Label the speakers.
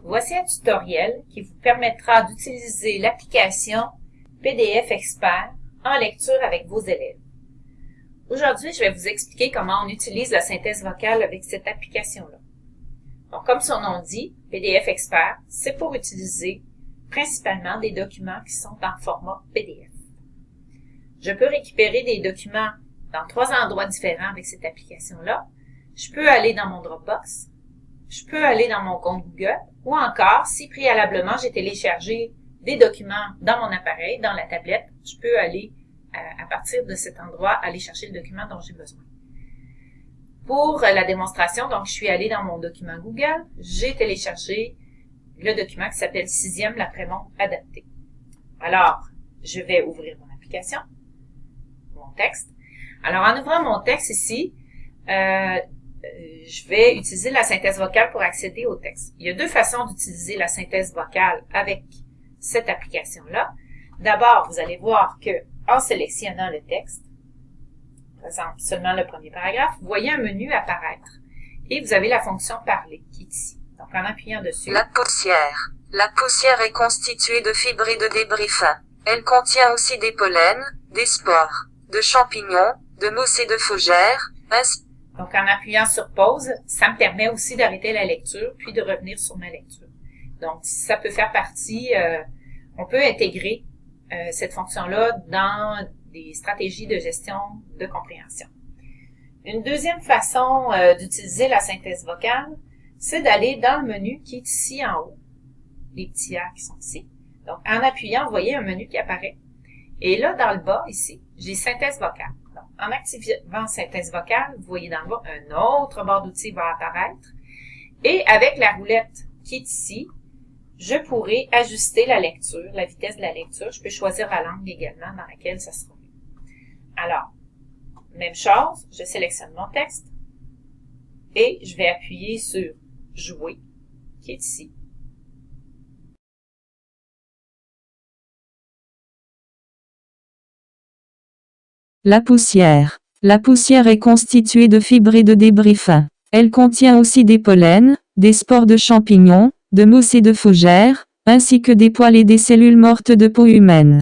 Speaker 1: Voici un tutoriel qui vous permettra d'utiliser l'application PDF Expert en lecture avec vos élèves. Aujourd'hui, je vais vous expliquer comment on utilise la synthèse vocale avec cette application-là. Donc, comme son nom dit, PDF Expert, c'est pour utiliser principalement des documents qui sont en format PDF. Je peux récupérer des documents dans 3 endroits différents avec cette application-là. Je peux aller dans mon Dropbox, je peux aller dans mon compte Google, ou encore, si préalablement j'ai téléchargé des documents dans mon appareil, dans la tablette, je peux aller, à partir de cet endroit, aller chercher le document dont j'ai besoin. Pour la démonstration, donc, je suis allée dans mon document Google, j'ai téléchargé le document qui s'appelle 6e l'après-monde adapté. Alors, je vais ouvrir mon application, mon texte. Alors, en ouvrant mon texte ici, je vais utiliser la synthèse vocale pour accéder au texte. Il y a 2 façons d'utiliser la synthèse vocale avec cette application-là. D'abord, vous allez voir que en sélectionnant le texte, par exemple seulement le premier paragraphe, vous voyez un menu apparaître et vous avez la fonction parler qui est ici. Donc, en appuyant dessus.
Speaker 2: La poussière. La poussière est constituée de fibres et de débris fins. Elle contient aussi des pollens, des spores, de champignons, de mousses et de fougères, ainsi.
Speaker 1: Donc, en appuyant sur pause, ça me permet aussi d'arrêter la lecture puis de revenir sur ma lecture. Donc, ça peut faire partie, on peut intégrer cette fonction-là dans des stratégies de gestion de compréhension. Une deuxième façon d'utiliser la synthèse vocale, c'est d'aller dans le menu qui est ici en haut, les petits A qui sont ici. Donc, en appuyant, vous voyez un menu qui apparaît. Et là, dans le bas, ici, j'ai synthèse vocale. Donc, en activant synthèse vocale, vous voyez dans le bas, un autre barre d'outils va apparaître. Et avec la roulette qui est ici, je pourrai ajuster la lecture, la vitesse de la lecture. Je peux choisir la langue également dans laquelle ça sera lu. Alors, même chose, je sélectionne mon texte et je vais appuyer sur « Jouer » qui est ici.
Speaker 3: La poussière. La poussière est constituée de fibres et de débris fins. Elle contient aussi des pollens, des spores de champignons, de mousses et de fougères, ainsi que des poils et des cellules mortes de peau humaine.